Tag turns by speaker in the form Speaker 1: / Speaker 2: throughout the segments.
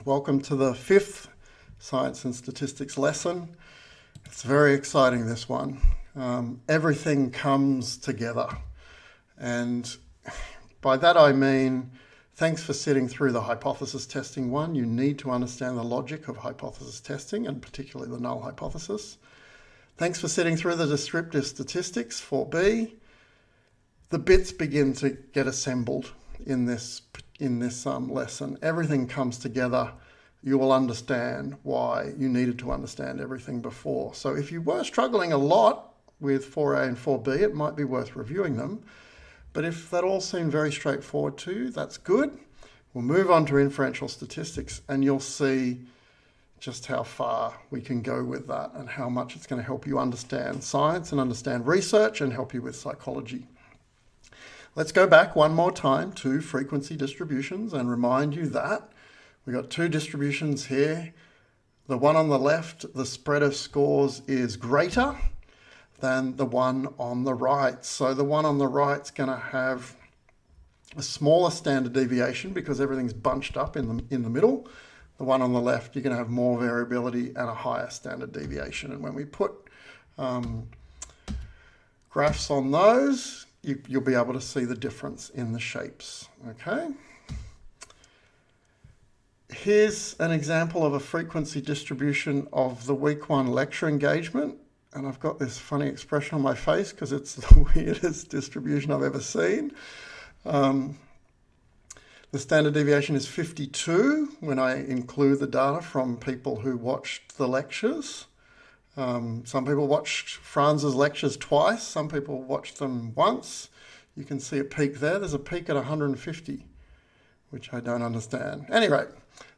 Speaker 1: Welcome to the 5th Science and Statistics lesson. It's very exciting, this one. Everything comes together. And by that I mean, thanks for sitting through the hypothesis testing one. You need to understand the logic of hypothesis testing, and particularly the null hypothesis. Thanks for sitting through the descriptive statistics 4B. The bits begin to get assembled in this lesson. Everything comes together. You will understand why you needed to understand everything before. So if you were struggling a lot with 4A and 4B, it might be worth reviewing them. But if that all seemed very straightforward to you, that's good. We'll move on to inferential statistics and you'll see just how far we can go with that and how much it's going to help you understand science and understand research and help you with psychology. Let's go back one more time to frequency distributions and remind you that we've got two distributions here. The one on the left, the spread of scores is greater than the one on the right. So the one on the right is going to have a smaller standard deviation because everything's bunched up in the middle. The one on the left, you're going to have more variability and a higher standard deviation. And when we put graphs on those, you'll be able to see the difference in the shapes, okay? Here's an example of a frequency distribution of the week 1 lecture engagement. And I've got this funny expression on my face because it's the weirdest distribution I've ever seen. The standard deviation is 52 when I include the data from people who watched the lectures. Some people watched Franz's lectures twice. Some people watched them once. You can see a peak there. There's a peak at 150, which I don't understand. Anyway,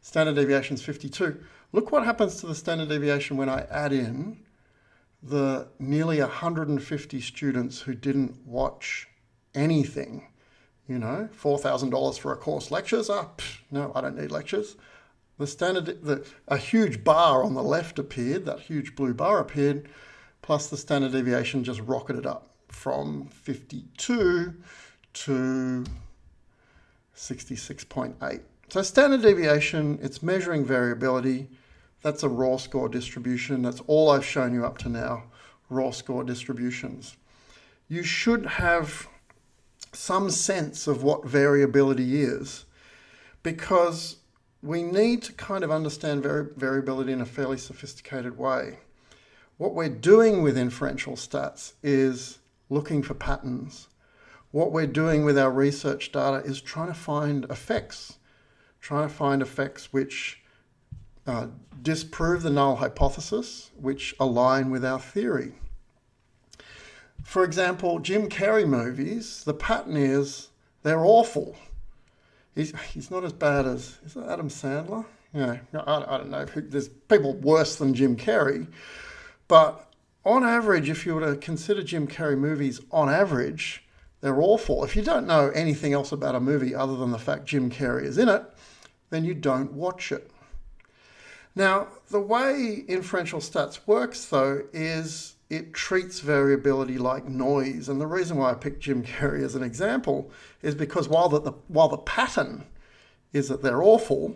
Speaker 1: standard deviation is 52. Look what happens to the standard deviation when I add in the nearly 150 students who didn't watch anything. You know, $4,000 for a course lectures. No, I don't need lectures. A huge bar on the left appeared, that huge blue bar appeared, plus the standard deviation just rocketed up from 52 to 66.8. So standard deviation, it's measuring variability. That's a raw score distribution. That's all I've shown you up to now, raw score distributions. You should have some sense of what variability is, because we need to kind of understand variability in a fairly sophisticated way. What we're doing with inferential stats is looking for patterns. What we're doing with our research data is trying to find effects which disprove the null hypothesis, which align with our theory. For example, Jim Carrey movies, the pattern is they're awful. He's not as bad as, is that Adam Sandler? Yeah, I don't know. There's people worse than Jim Carrey. But on average, if you were to consider Jim Carrey movies on average, they're awful. If you don't know anything else about a movie other than the fact Jim Carrey is in it, then you don't watch it. Now, the way inferential stats works, though, is it treats variability like noise. And the reason why I picked Jim Carrey as an example is because while the pattern is that they're awful,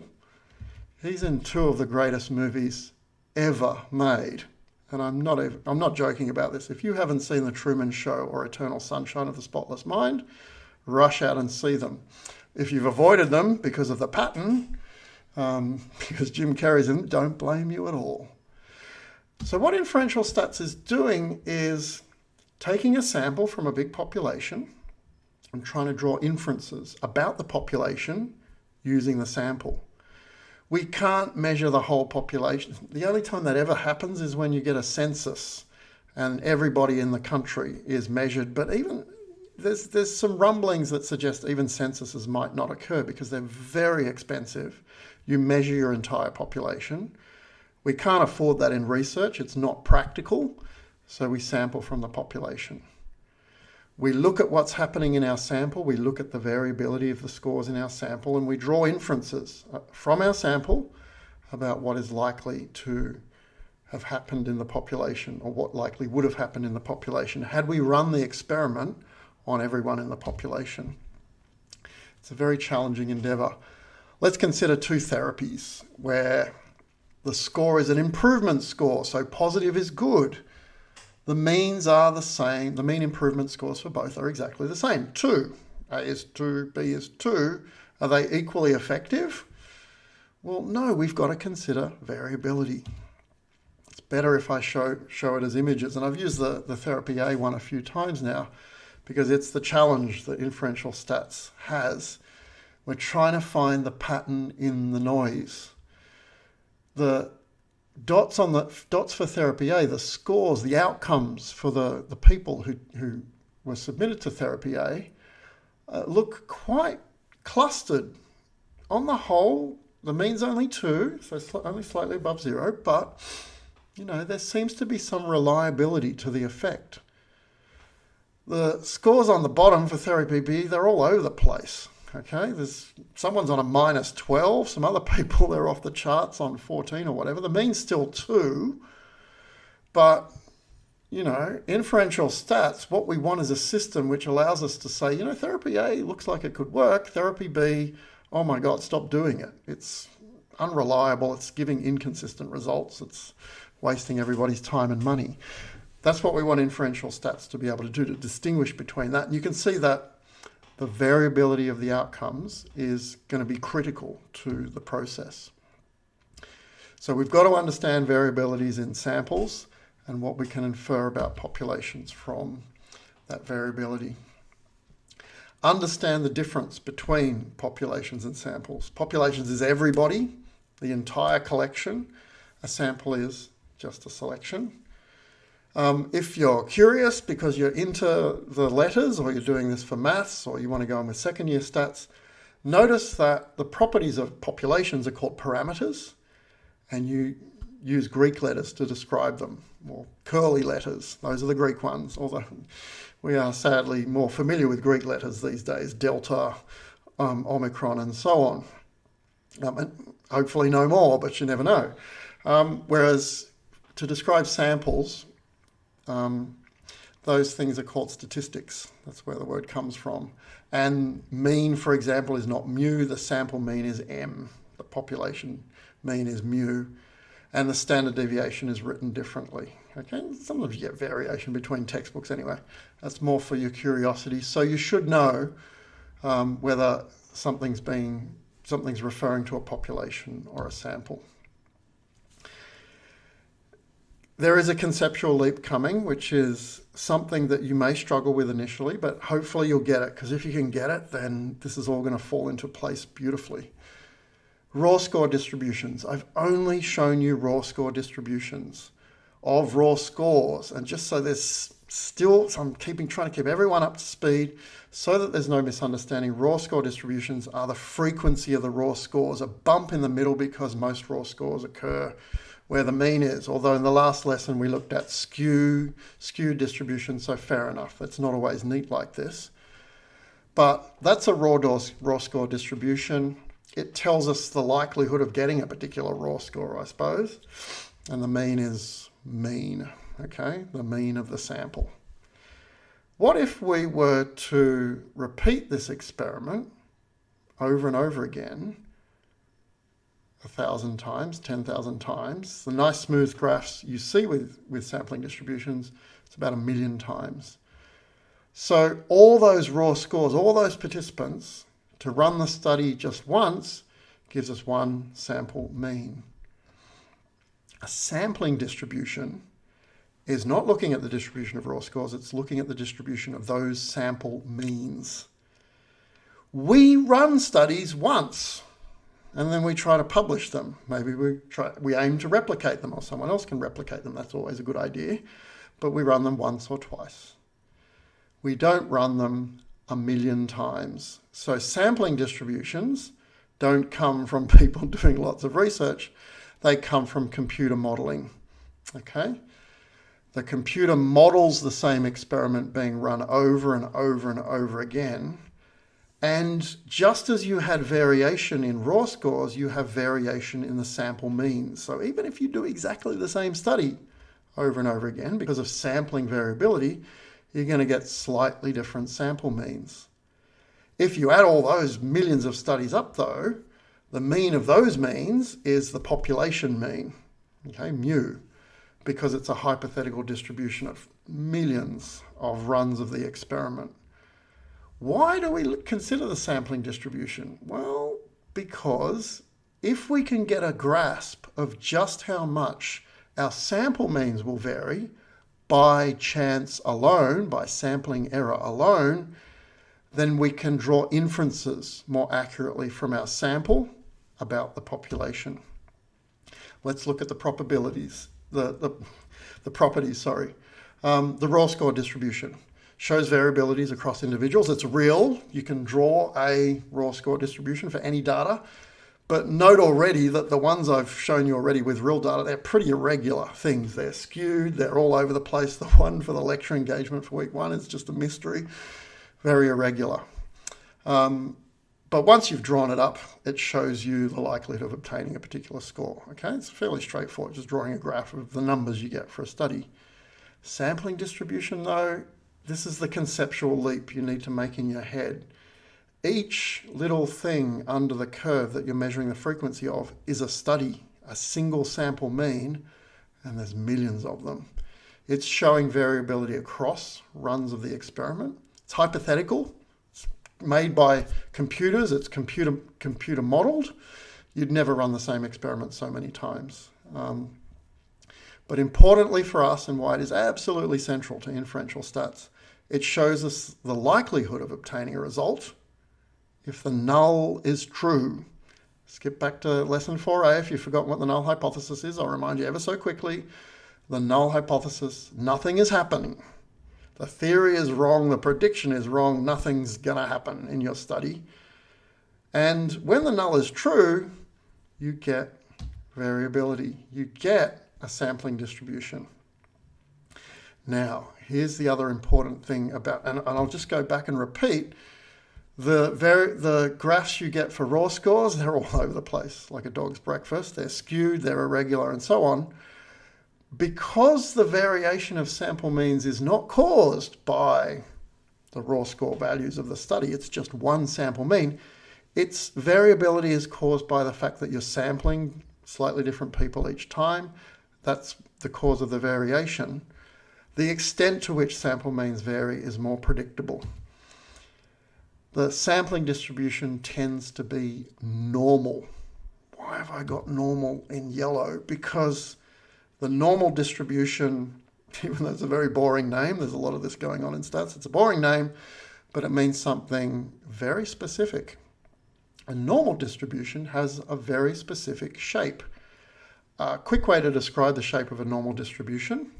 Speaker 1: he's in two of the greatest movies ever made. And I'm not joking about this. If you haven't seen The Truman Show or Eternal Sunshine of the Spotless Mind, rush out and see them. If you've avoided them because of the pattern, because Jim Carrey's in them, don't blame you at all. So what inferential stats is doing is taking a sample from a big population and trying to draw inferences about the population using the sample. We can't measure the whole population. The only time that ever happens is when you get a census and everybody in the country is measured. But even there's some rumblings that suggest even censuses might not occur because they're very expensive. You measure your entire population. We can't afford that in research. It's not practical. So we sample from the population. We look at what's happening in our sample. We look at the variability of the scores in our sample, and we draw inferences from our sample about what is likely to have happened in the population, or what likely would have happened in the population had we run the experiment on everyone in the population. It's a very challenging endeavor. Let's consider two therapies where the score is an improvement score, so positive is good. The means are the same. The mean improvement scores for both are exactly the same. 2. A is 2, B is 2. Are they equally effective? Well, no, we've got to consider variability. It's better if I show it as images. And I've used the therapy A one a few times now because it's the challenge that inferential stats has. We're trying to find the pattern in the noise. The dots for therapy A, the scores, the outcomes for the people who were submitted to therapy A look quite clustered. On the whole, the mean's only 2, so only slightly above 0, but there seems to be some reliability to the effect. The scores on the bottom for therapy B, they're all over the place. Okay, someone's on a -12, some other people, they're off the charts on 14 or whatever. The mean's still 2, but, inferential stats, what we want is a system which allows us to say, therapy A looks like it could work. Therapy B, oh my God, stop doing it. It's unreliable. It's giving inconsistent results. It's wasting everybody's time and money. That's what we want inferential stats to be able to do, to distinguish between that. And you can see that the variability of the outcomes is going to be critical to the process. So we've got to understand variabilities in samples and what we can infer about populations from that variability. Understand the difference between populations and samples. Populations is everybody, the entire collection. A sample is just a selection. If you're curious because you're into the letters or you're doing this for maths or you want to go on with second year stats, notice that the properties of populations are called parameters and you use Greek letters to describe them, or curly letters. Those are the Greek ones, although we are sadly more familiar with Greek letters these days, delta, omicron and so on. And hopefully no more, but you never know. Whereas to describe samples, those things are called statistics. That's where the word comes from. And mean, for example, is not mu. The sample mean is m. The population mean is mu. And the standard deviation is written differently. Okay, sometimes you get variation between textbooks anyway. That's more for your curiosity. So you should know whether something's referring to a population or a sample. There is a conceptual leap coming, which is something that you may struggle with initially, but hopefully you'll get it, because if you can get it, then this is all going to fall into place beautifully. Raw score distributions. I've only shown you raw score distributions of raw scores, and just so there's still, so I'm trying to keep everyone up to speed so that there's no misunderstanding. Raw score distributions are the frequency of the raw scores, a bump in the middle because most raw scores occur where the mean is. Although in the last lesson we looked at skewed distribution, so fair enough. It's not always neat like this. But that's a raw score distribution. It tells us the likelihood of getting a particular raw score, I suppose. And the mean is mean, okay? The mean of the sample. What if we were to repeat this experiment over and over again, 1,000 times, 10,000 times? The nice smooth graphs you see with sampling distributions, it's about 1 million times. So all those raw scores, all those participants, to run the study just once gives us one sample mean. A sampling distribution is not looking at the distribution of raw scores, it's looking at the distribution of those sample means. We run studies once, and then we try to publish them. Maybe we aim to replicate them, or someone else can replicate them. That's always a good idea. But we run them once or twice. We don't run them 1 million times. So sampling distributions don't come from people doing lots of research. They come from computer modeling. Okay? The computer models the same experiment being run over and over and over again. And just as you had variation in raw scores, you have variation in the sample means. So even if you do exactly the same study over and over again, because of sampling variability, you're going to get slightly different sample means. If you add all those millions of studies up, though, The mean of those means is the population mean, okay, mu, because it's a hypothetical distribution of millions of runs of the experiment. Why do we consider the sampling distribution? Well, because if we can get a grasp of just how much our sample means will vary by chance alone, by sampling error alone, then we can draw inferences more accurately from our sample about the population. Let's look at the probabilities, the properties, sorry. The raw score distribution shows variabilities across individuals. It's real. You can draw a raw score distribution for any data. But note already that the ones I've shown you already with real data, they're pretty irregular things. They're skewed. They're all over the place. The one for the lecture engagement for week 1 is just a mystery. Very irregular. But once you've drawn it up, it shows you the likelihood of obtaining a particular score. Okay, it's fairly straightforward, just drawing a graph of the numbers you get for a study. Sampling distribution, though, this is the conceptual leap you need to make in your head. Each little thing under the curve that you're measuring the frequency of is a study, a single sample mean, and there's millions of them. It's showing variability across runs of the experiment. It's hypothetical. It's made by computers. It's computer modeled. You'd never run the same experiment so many times. But importantly for us, and why it is absolutely central to inferential stats, it shows us the likelihood of obtaining a result if the null is true. Skip back to lesson 4a if you've forgotten what the null hypothesis is. I'll remind you ever so quickly. The null hypothesis, nothing is happening. The theory is wrong, the prediction is wrong, nothing's going to happen in your study. And when the null is true, you get variability. You get a sampling distribution. Now, here's the other important thing about, and I'll just go back and repeat, the graphs you get for raw scores, they're all over the place, like a dog's breakfast. They're skewed, they're irregular, and so on. Because the variation of sample means is not caused by the raw score values of the study, it's just one sample mean, its variability is caused by the fact that you're sampling slightly different people each time. That's the cause of the variation. The extent to which sample means vary is more predictable. The sampling distribution tends to be normal. Why have I got normal in yellow? Because the normal distribution, even though it's a very boring name, there's a lot of this going on in stats, it's a boring name, but it means something very specific. A normal distribution has a very specific shape. A quick way to describe the shape of a normal distribution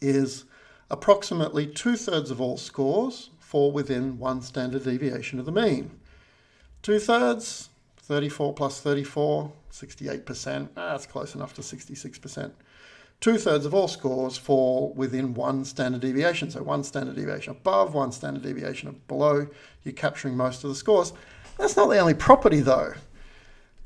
Speaker 1: is approximately 2/3 of all scores fall within one standard deviation of the mean. 2/3, 34 plus 34, 68%. That's close enough to 66%. 2/3 of all scores fall within one standard deviation. So one standard deviation above, one standard deviation below. You're capturing most of the scores. That's not the only property though.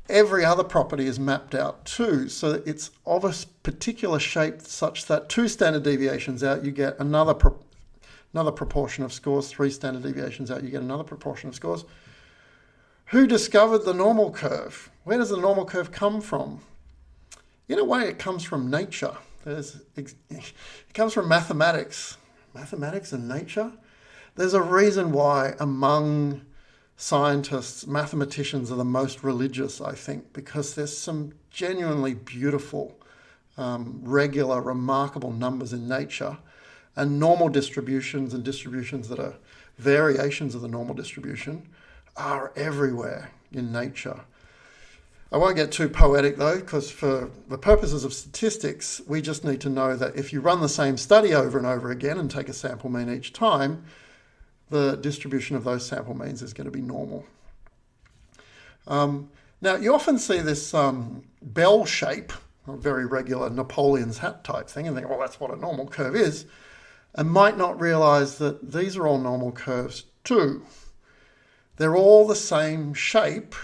Speaker 1: Every other property is mapped out too. So it's of a particular shape such that 2 standard deviations out, you get another proportion of scores. 3 standard deviations out, you get another proportion of scores. Who discovered the normal curve? Where does the normal curve come from? In a way, it comes from nature. It comes from mathematics. Mathematics and nature? There's a reason why among scientists, mathematicians are the most religious, I think, because there's some genuinely beautiful, regular, remarkable numbers in nature, and normal distributions and distributions that are variations of the normal distribution are everywhere in nature. I won't get too poetic though, because for the purposes of statistics, we just need to know that if you run the same study over and over again and take a sample mean each time, the distribution of those sample means is going to be normal. Now, you often see this bell shape, a very regular Napoleon's hat type thing, and think, well, that's what a normal curve is, and might not realize that these are all normal curves too. They're all the same shape.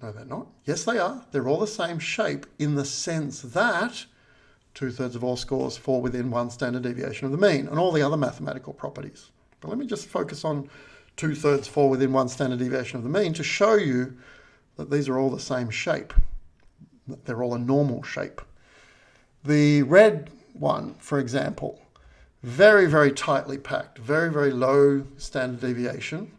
Speaker 1: No, they're not. Yes, they are. They're all the same shape in the sense that 2/3 of all scores fall within one standard deviation of the mean, and all the other mathematical properties. But let me just focus on 2/3 fall within one standard deviation of the mean to show you that these are all the same shape. They're all a normal shape. The red one, for example, very, very tightly packed, very, very low standard deviation.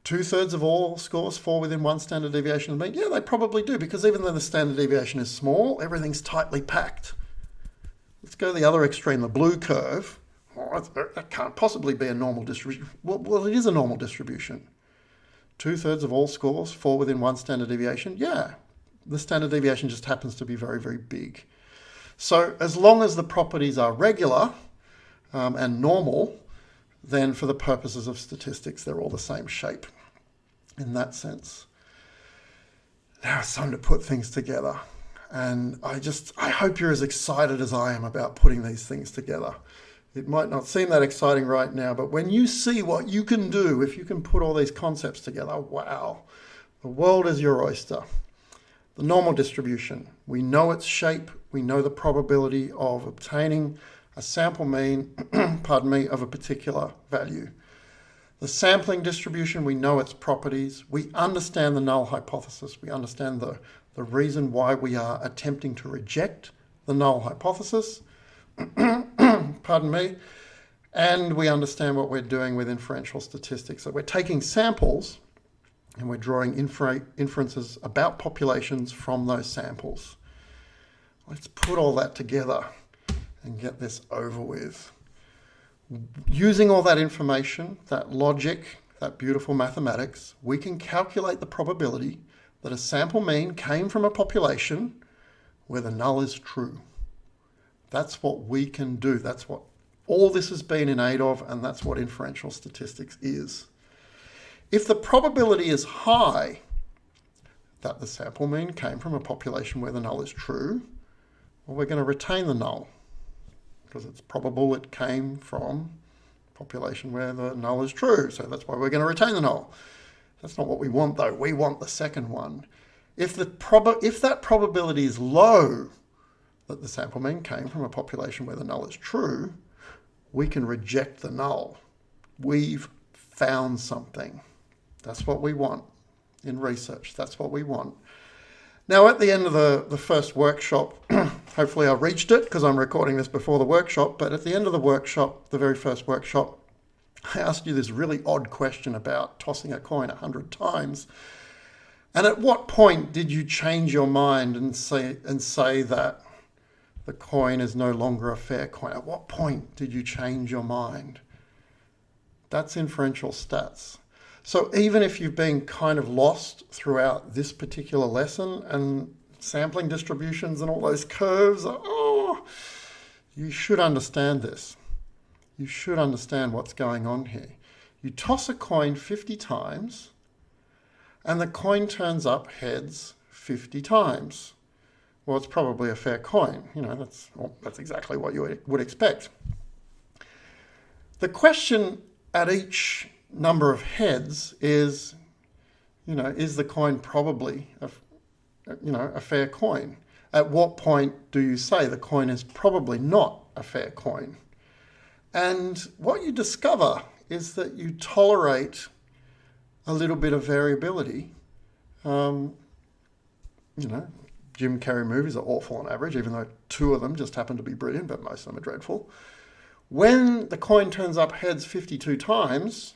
Speaker 1: 2/3 of all scores fall within one standard deviation of the mean. Yeah, they probably do, because even though the standard deviation is small, everything's tightly packed. Let's go to the other extreme, the blue curve. Oh, that can't possibly be a normal distribution. Well, it is a normal distribution. 2/3 of all scores fall within one standard deviation. Yeah, the standard deviation just happens to be very, very big. So as long as the properties are regular and normal, then for the purposes of statistics, they're all the same shape in that sense. Now it's time to put things together. And I hope you're as excited as I am about putting these things together. It might not seem that exciting right now, but when you see what you can do, if you can put all these concepts together, wow, the world is your oyster. The normal distribution, we know its shape, we know the probability of obtaining a sample mean, of a particular value. The sampling distribution, we know its properties, we understand the null hypothesis, we understand the reason why we are attempting to reject the null hypothesis, and we understand what we're doing with inferential statistics. So we're taking samples and we're drawing inferences about populations from those samples. Let's put all that together and get this over with. Using all that information, that logic, that beautiful mathematics, we can calculate the probability that a sample mean came from a population where the null is true. That's what we can do. That's what all this has been in aid of, and that's what inferential statistics is. If the probability is high that the sample mean came from a population where the null is true, well, we're going to retain the null because it's probable it came from a population where the null is true. So that's why we're going to retain the null. That's not what we want, though. We want the second one. If that probability is low that the sample mean came from a population where the null is true, we can reject the null. We've found something. That's what we want in research. That's what we want. Now, at the end of the first workshop, hopefully I reached it because I'm recording this before the workshop, but at the end of the workshop, the very first workshop, I asked you this really odd question about tossing a coin 100 times. And at what point did you change your mind and say that the coin is no longer a fair coin? At what point did you change your mind? That's inferential stats. So even if you've been kind of lost throughout this particular lesson and sampling distributions and all those curves, you should understand this. You should understand what's going on here. You toss a coin 50 times and the coin turns up heads 50 times. Well, it's probably a fair coin. That's exactly what you would expect. The question at each number of heads is, is the coin probably a fair coin? At what point do you say the coin is probably not a fair coin? And what you discover is that you tolerate a little bit of variability. Jim Carrey movies are awful on average, even though 2 of them just happen to be brilliant, but most of them are dreadful. When the coin turns up heads 52 times,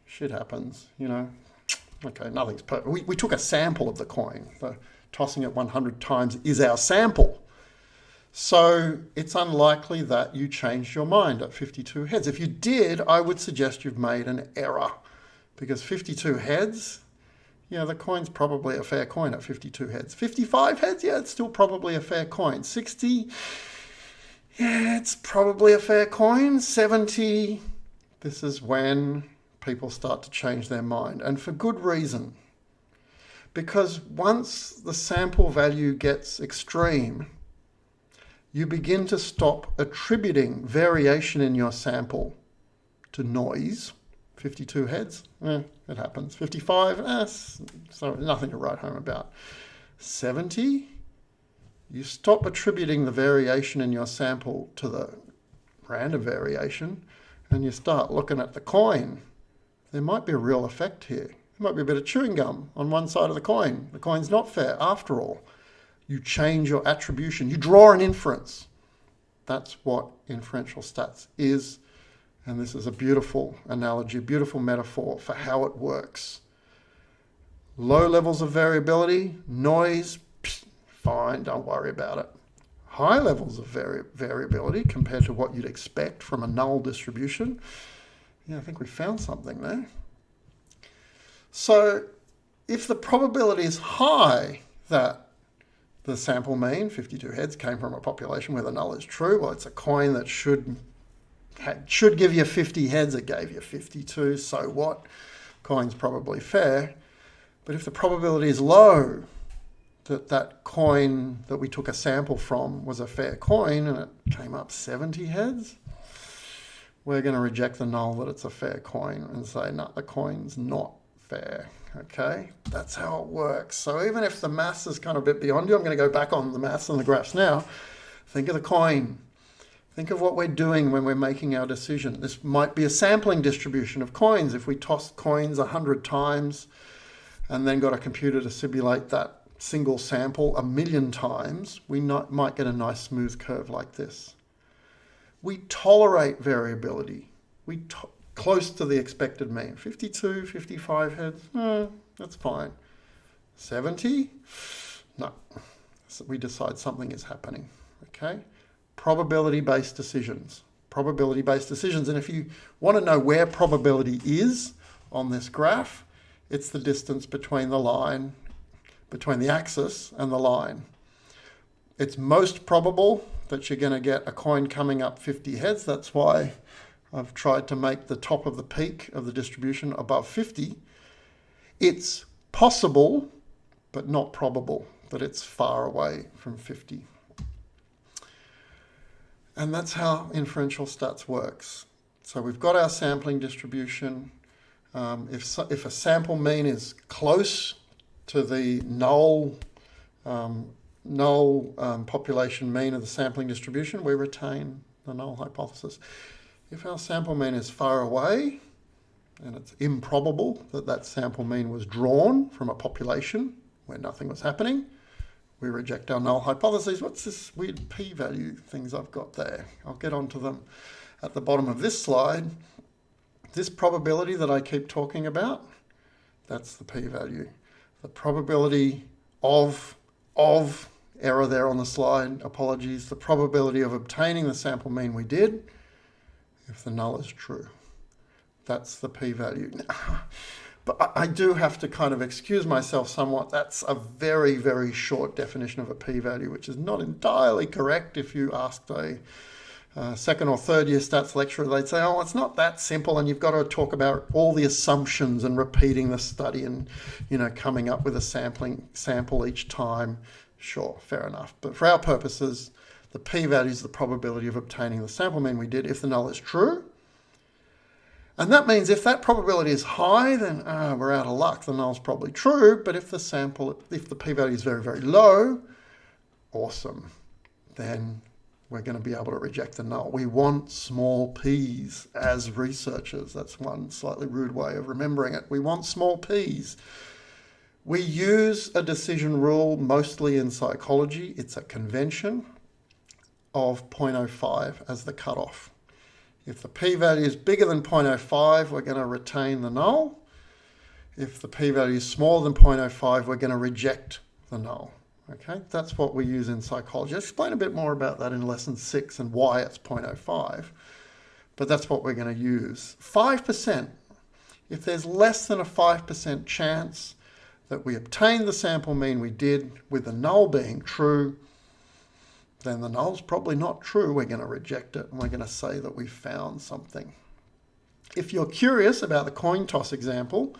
Speaker 1: shit happens, Okay, nothing's perfect. We took a sample of the coin. The tossing it 100 times is our sample. So it's unlikely that you changed your mind at 52 heads. If you did, I would suggest you've made an error, because 52 heads, the coin's probably a fair coin at 52 heads. 55 heads, it's still probably a fair coin. 60, it's probably a fair coin. 70, this is when people start to change their mind, and for good reason. Because once the sample value gets extreme, you begin to stop attributing variation in your sample to noise. 52 heads, it happens. 55, so nothing to write home about. 70, you stop attributing the variation in your sample to the random variation, and you start looking at the coin, there might be a real effect here. There might be a bit of chewing gum on one side of the coin. The coin's not fair after all. You change your attribution. You draw an inference. That's what inferential stats is. And this is a beautiful analogy, a beautiful metaphor for how it works. Low levels of variability, noise, fine, don't worry about it. High levels of variability compared to what you'd expect from a null distribution. Yeah, I think we found something there. So if the probability is high that the sample mean, 52 heads, came from a population where the null is true, well, it's a coin that should give you 50 heads. It gave you 52, so what? Coin's probably fair. But if the probability is low that that coin that we took a sample from was a fair coin and it came up 70 heads, we're going to reject the null that it's a fair coin and say, no, the coin's not fair. Okay, that's how it works. So even if the maths is kind of a bit beyond you, I'm going to go back on the maths and the graphs now. Think of the coin. Think of what we're doing when we're making our decision. This might be a sampling distribution of coins. If we tossed coins 100 times and then got a computer to simulate that single sample 1,000,000 times, we might get a nice smooth curve like this. We tolerate variability. Close to the expected mean. 52, 55 heads, that's fine. 70? No. So we decide something is happening, okay? Probability-based decisions. Probability-based decisions. And if you want to know where probability is on this graph, it's the distance between the line, between the axis and the line. It's most probable that you're going to get a coin coming up 50 heads. That's why I've tried to make the top of the peak of the distribution above 50. It's possible, but not probable, that it's far away from 50. And that's how inferential stats works. So we've got our sampling distribution. If a sample mean is close to the null population mean of the sampling distribution, we retain the null hypothesis. If our sample mean is far away, and it's improbable that that sample mean was drawn from a population where nothing was happening, we reject our null hypothesis. What's this weird p-value things I've got there? I'll get onto them at the bottom of this slide. This probability that I keep talking about, that's the p-value. The probability of error there on the slide, apologies, the probability of obtaining the sample mean we did, if the null is true. That's the p-value. But I do have to kind of excuse myself somewhat. That's a very, very short definition of a p-value, which is not entirely correct. If you asked a second or third year stats lecturer, they'd say, oh, it's not that simple, and you've got to talk about all the assumptions and repeating the study and, coming up with a sample each time. Sure, fair enough. But for our purposes, the p-value is the probability of obtaining the sample mean we did if the null is true. And that means if that probability is high, then we're out of luck. The null's probably true. But if the p-value is very, very low, awesome. Then we're going to be able to reject the null. We want small p's as researchers. That's one slightly rude way of remembering it. We want small p's. We use a decision rule mostly in psychology. It's a convention of 0.05 as the cutoff. If the p-value is bigger than 0.05, we're going to retain the null. If the p-value is smaller than 0.05, we're going to reject the null. Okay, that's what we use in psychology. I'll explain a bit more about that in lesson 6 and why it's 0.05, but that's what we're going to use. 5%, if there's less than a 5% chance that we obtained the sample mean we did with the null being true, then the null's probably not true. We're going to reject it, and we're going to say that we found something. If you're curious about the coin toss example,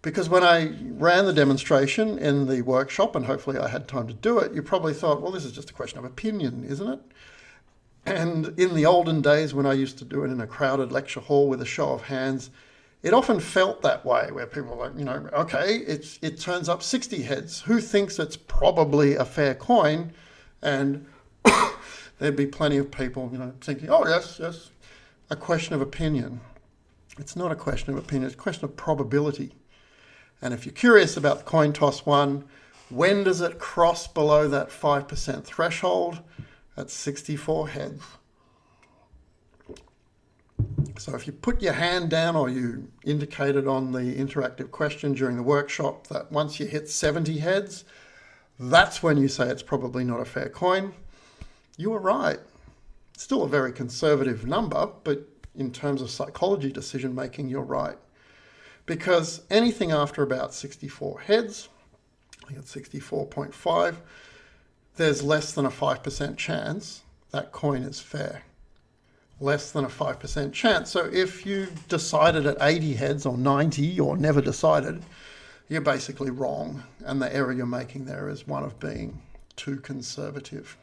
Speaker 1: because when I ran the demonstration in the workshop, and hopefully I had time to do it, you probably thought, well, this is just a question of opinion, isn't it? And in the olden days when I used to do it in a crowded lecture hall with a show of hands, it often felt that way, where people were like, okay, it turns up 60 heads. Who thinks it's probably a fair coin? And there'd be plenty of people, thinking, oh, yes. a question of opinion. It's not a question of opinion, it's a question of probability. And if you're curious about the coin toss one, when does it cross below that 5% threshold? At 64 heads. So if you put your hand down, or you indicated on the interactive question during the workshop that once you hit 70 heads, that's when you say it's probably not a fair coin. You were right. Still a very conservative number, but in terms of psychology decision making, you're right. Because anything after about 64 heads, I think it's 64.5, there's less than a 5% chance that coin is fair. Less than a 5% chance. So if you decided at 80 heads or 90 or never decided, you're basically wrong. And the error you're making there is one of being too conservative.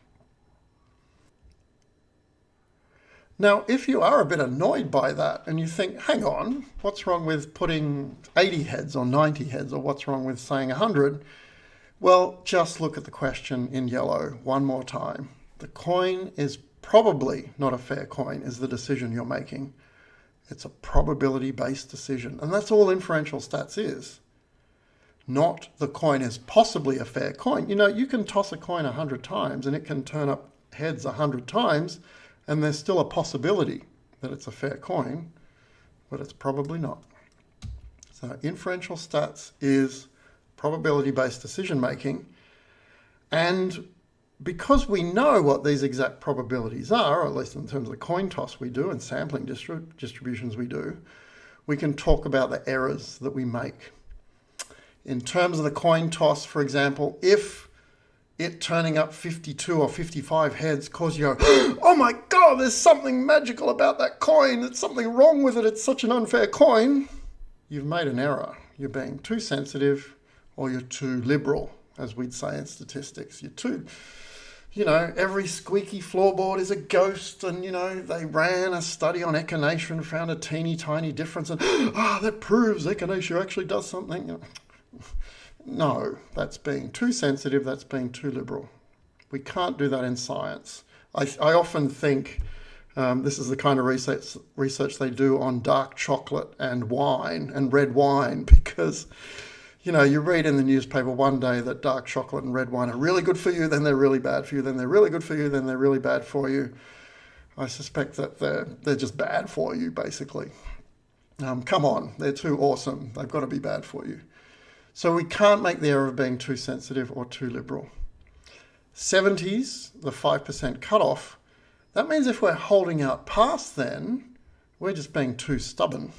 Speaker 1: Now, if you are a bit annoyed by that and you think, hang on, what's wrong with putting 80 heads or 90 heads, or what's wrong with saying 100? Well, just look at the question in yellow one more time. The coin is probably not a fair coin is the decision you're making. It's a probability-based decision. And that's all inferential stats is. Not the coin is possibly a fair coin. You know, you can toss a coin 100 times and it can turn up heads 100 times, and there's still a possibility that it's a fair coin, but it's probably not. So inferential stats is probability-based decision making. And because we know what these exact probabilities are, or at least in terms of the coin toss we do and sampling distributions we do, we can talk about the errors that we make. In terms of the coin toss, for example, if it turning up 52 or 55 heads cause you go, oh my God, there's something magical about that coin. There's something wrong with it. It's such an unfair coin. You've made an error. You're being too sensitive, or you're too liberal, as we'd say in statistics. You're too, every squeaky floorboard is a ghost, and, they ran a study on echinacea and found a teeny tiny difference, and, that proves echinacea actually does something. No, that's being too sensitive, that's being too liberal. We can't do that in science. I often think this is the kind of research they do on dark chocolate and wine and red wine, because you read in the newspaper one day that dark chocolate and red wine are really good for you, then they're really bad for you, then they're really good for you, then they're really bad for you. I suspect that they're just bad for you, basically. Come on, they're too awesome. They've got to be bad for you. So we can't make the error of being too sensitive or too liberal. 70s, the 5% cutoff, that means if we're holding out past then, we're just being too stubborn.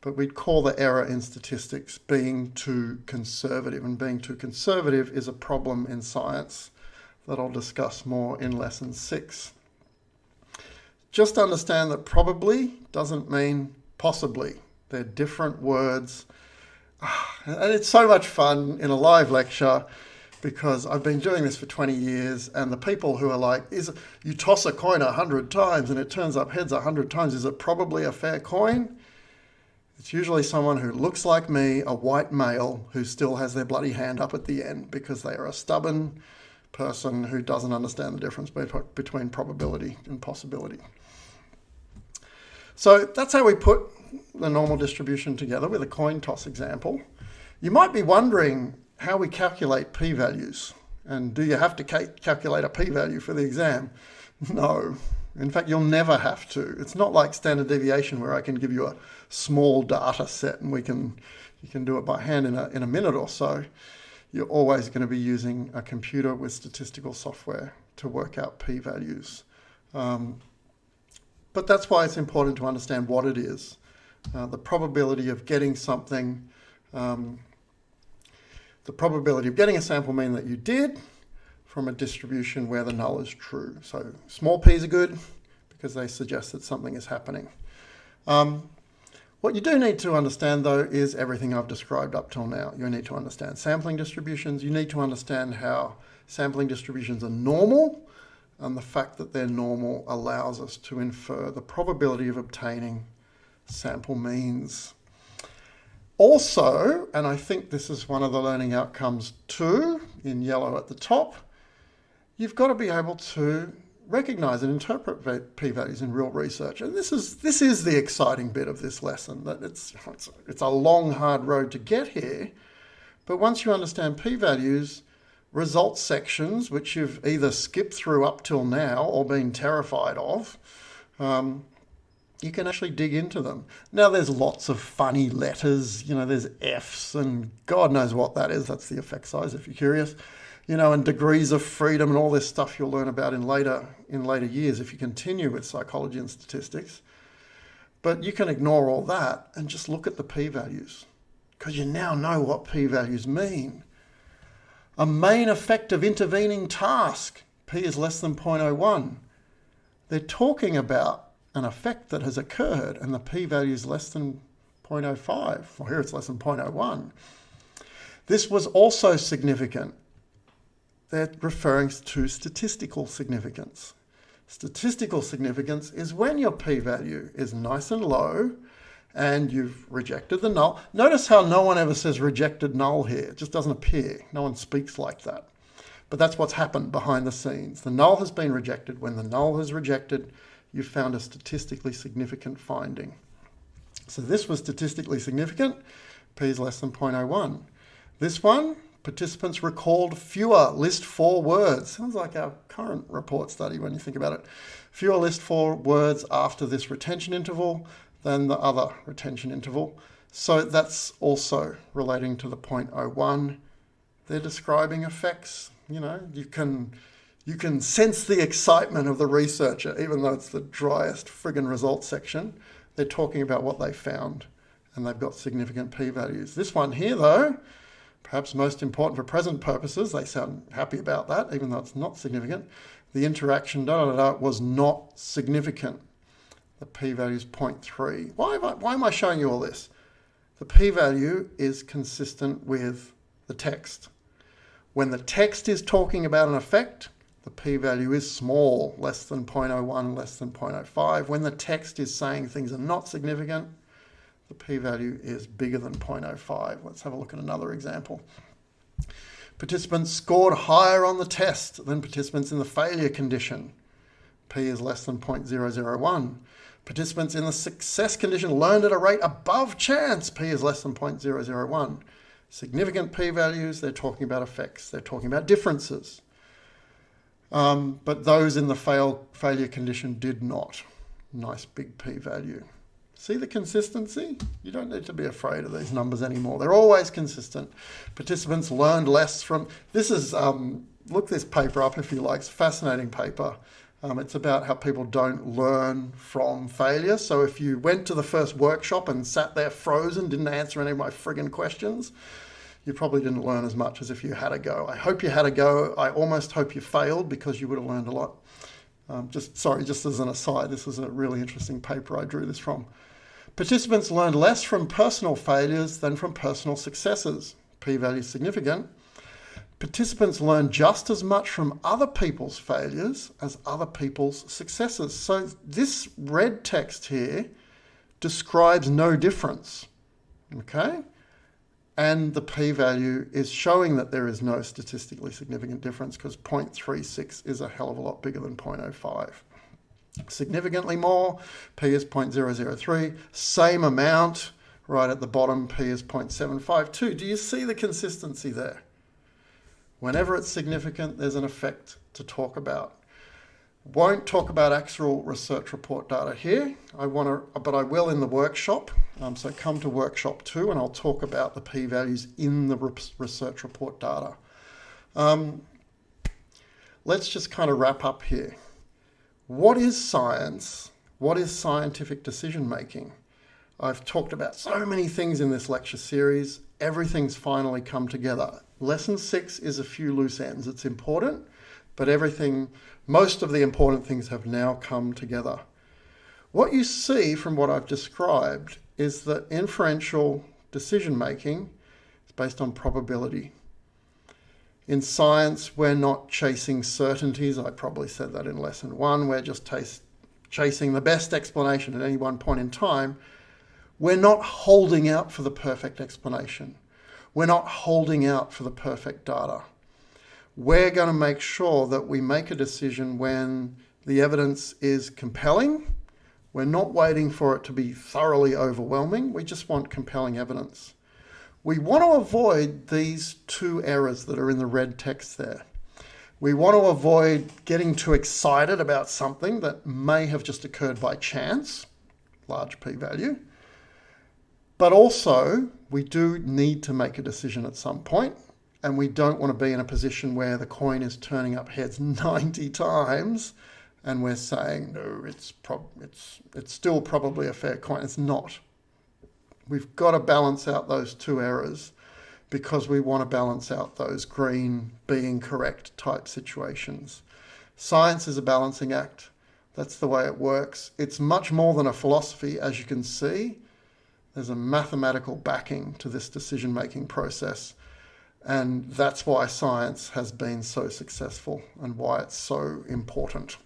Speaker 1: But we'd call the error in statistics being too conservative. And being too conservative is a problem in science that I'll discuss more in lesson 6. Just understand that probably doesn't mean possibly. They're different words. And it's so much fun in a live lecture, because I've been doing this for 20 years, and the people who are like, you toss a coin 100 times and it turns up heads 100 times, is it probably a fair coin? It's usually someone who looks like me, a white male, who still has their bloody hand up at the end, because they are a stubborn person who doesn't understand the difference between probability and possibility. So that's how we put the normal distribution together with a coin toss example. You might be wondering how we calculate p-values, and do you have to calculate a p-value for the exam? No. In fact, you'll never have to. It's not like standard deviation where I can give you a small data set and you can do it by hand in a minute or so. You're always going to be using a computer with statistical software to work out p-values. But that's why it's important to understand what it is. The probability of getting something, the probability of getting a sample mean that you did from a distribution where the null is true. So small p's are good because they suggest that something is happening. What you do need to understand, though, is everything I've described up till now. You need to understand sampling distributions. You need to understand how sampling distributions are normal, and the fact that they're normal allows us to infer the probability of obtaining sample means. Also, and I think this is one of the learning outcomes too, in yellow at the top, you've got to be able to recognize and interpret p-values in real research. And this is the exciting bit of this lesson, that it's a long, hard road to get here. But once you understand p-values, results sections, which you've either skipped through up till now or been terrified of, you can actually dig into them. Now, there's lots of funny letters, there's Fs and God knows what that is. That's the effect size if you're curious, and degrees of freedom and all this stuff you'll learn about in later years if you continue with psychology and statistics. But you can ignore all that and just look at the p-values, because you now know what p-values mean. A main effect of intervening task, p is less than 0.01. They're talking about an effect that has occurred, and the p-value is less than 0.05. Well, here it's less than 0.01. This was also significant. They're referring to statistical significance. Statistical significance is when your p-value is nice and low and you've rejected the null. Notice how no one ever says rejected null here. It just doesn't appear. No one speaks like that. But that's what's happened behind the scenes. The null has been rejected. When the null is rejected, you've found a statistically significant finding. So this was statistically significant. P is less than 0.01. This one, participants recalled fewer list 4 words. Sounds like our current report study when you think about it. Fewer list 4 words after this retention interval than the other retention interval. So that's also relating to the 0.01. They're describing effects. You can sense the excitement of the researcher, even though it's the driest friggin' results section. They're talking about what they found, and they've got significant p-values. This one here, though, perhaps most important for present purposes, they sound happy about that, even though it's not significant. The interaction was not significant. The p-value is 0.3. Why am I showing you all this? The p-value is consistent with the text. When the text is talking about an effect, the p-value is small, less than 0.01, less than 0.05. When the text is saying things are not significant, the p-value is bigger than 0.05. Let's have a look at another example. Participants scored higher on the test than participants in the failure condition. P is less than 0.001. Participants in the success condition learned at a rate above chance. P is less than 0.001. Significant p-values, they're talking about effects. They're talking about differences. But those in the failure condition did not. Nice big p-value. See the consistency? You don't need to be afraid of these numbers anymore. They're always consistent. Participants learned less from... This is... look this paper up if you like. It's a fascinating paper. It's about how people don't learn from failure. So if you went to the first workshop and sat there frozen, didn't answer any of my friggin' questions, you probably didn't learn as much as if you had a go. I hope you had a go. I almost hope you failed, because you would have learned a lot. Just as an aside, this was a really interesting paper I drew this from. Participants learned less from personal failures than from personal successes. P-value significant. Participants learn just as much from other people's failures as other people's successes. So this red text here describes no difference, okay? And the p-value is showing that there is no statistically significant difference, because 0.36 is a hell of a lot bigger than 0.05. Significantly more, p is 0.003. Same amount, right at the bottom, p is 0.752. Do you see the consistency there? Whenever it's significant, there's an effect to talk about. Won't talk about actual research report data here. But I will in the workshop. So come to workshop 2 and I'll talk about the p-values in the research report data. Let's just kind of wrap up here. What is science? What is scientific decision making? I've talked about so many things in this lecture series. Everything's finally come together. Lesson 6 is a few loose ends. It's important, but most of the important things have now come together. What you see from what I've described is that inferential decision making is based on probability. In science, we're not chasing certainties. I probably said that in lesson 1. We're just chasing the best explanation at any one point in time. We're not holding out for the perfect explanation. We're not holding out for the perfect data. We're going to make sure that we make a decision when The evidence is compelling. We're not waiting for it to be thoroughly overwhelming. We just want compelling evidence. We want to avoid these two errors that are in the red text there. We want to avoid getting too excited about something that may have just occurred by chance, large p-value. But also, we do need to make a decision at some point, and we don't want to be in a position where the coin is turning up heads 90 times and we're saying, no, it's still probably a fair coin. It's not. We've got to balance out those two errors because we want to balance out those green being correct type situations. Science is a balancing act. That's the way it works. It's much more than a philosophy, as you can see. There's a mathematical backing to this decision-making process. And that's why science has been so successful and why it's so important.